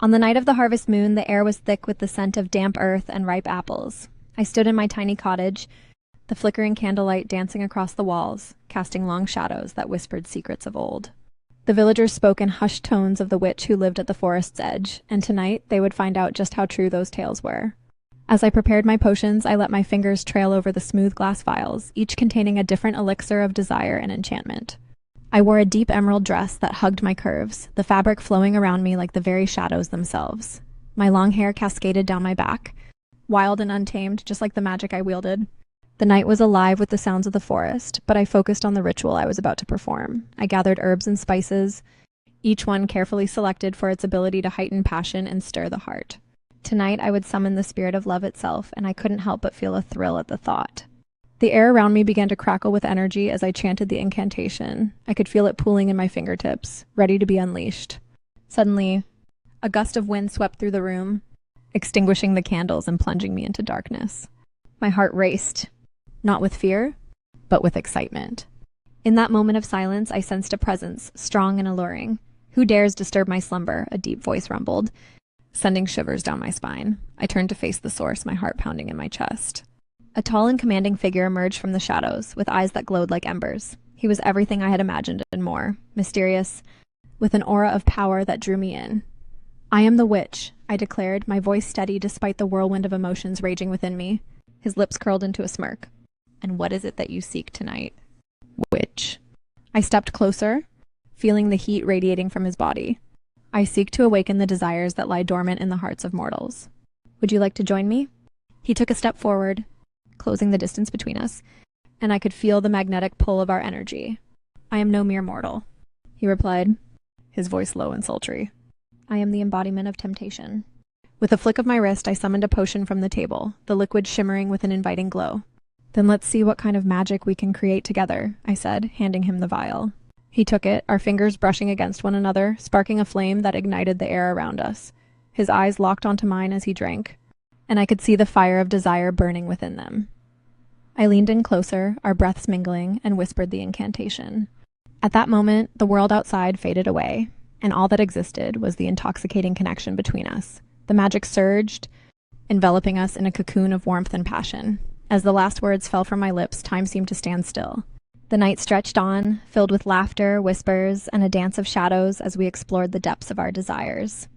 On the night of the harvest moon, the air was thick with the scent of damp earth and ripe apples. I stood in my tiny cottage, the flickering candlelight dancing across the walls, casting long shadows that whispered secrets of old. The villagers spoke in hushed tones of the witch who lived at the forest's edge, and tonight they would find out just how true those tales were. As I prepared my potions, I let my fingers trail over the smooth glass vials, each containing a different elixir of desire and enchantment. I wore a deep emerald dress that hugged my curves, the fabric flowing around me like the very shadows themselves. My long hair cascaded down my back, wild and untamed, just like the magic I wielded. The night was alive with the sounds of the forest, but I focused on the ritual I was about to perform. I gathered herbs and spices, each one carefully selected for its ability to heighten passion and stir the heart. Tonight I would summon the spirit of love itself, and I couldn't help but feel a thrill at the thought. The air around me began to crackle with energy as I chanted the incantation. I could feel it pooling in my fingertips, ready to be unleashed. Suddenly, a gust of wind swept through the room, extinguishing the candles and plunging me into darkness. My heart raced, not with fear, but with excitement. In that moment of silence, I sensed a presence, strong and alluring. "Who dares disturb my slumber?" a deep voice rumbled, sending shivers down my spine. I turned to face the source, my heart pounding in my chest. A tall and commanding figure emerged from the shadows, with eyes that glowed like embers. He was everything I had imagined and more, mysterious, with an aura of power that drew me in. "I am the witch," I declared, my voice steady despite the whirlwind of emotions raging within me. His lips curled into a smirk. "And what is it that you seek tonight, witch?" I stepped closer, feeling the heat radiating from his body. "I seek to awaken the desires that lie dormant in the hearts of mortals. Would you like to join me?" He took a step forward, closing the distance between us, and I could feel the magnetic pull of our energy. "I am no mere mortal," he replied, his voice low and sultry. "I am the embodiment of temptation." With a flick of my wrist, I summoned a potion from the table, the liquid shimmering with an inviting glow. "Then let's see what kind of magic we can create together," I said, handing him the vial. He took it, our fingers brushing against one another, sparking a flame that ignited the air around us. His eyes locked onto mine as he drank, and I could see the fire of desire burning within them. I leaned in closer, our breaths mingling, and whispered the incantation. At that moment, the world outside faded away, and all that existed was the intoxicating connection between us. The magic surged, enveloping us in a cocoon of warmth and passion. As the last words fell from my lips, time seemed to stand still. The night stretched on, filled with laughter, whispers, and a dance of shadows as we explored the depths of our desires.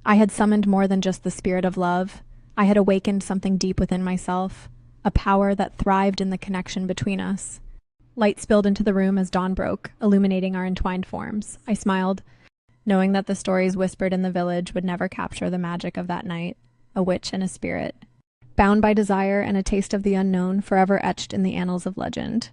I had summoned more than just the spirit of love. I had awakened something deep within myself, a power that thrived in the connection between us. Light spilled into the room as dawn broke, illuminating our entwined forms. I smiled, knowing that the stories whispered in the village would never capture the magic of that night, a witch and a spirit, bound by desire and a taste of the unknown, forever etched in the annals of legend.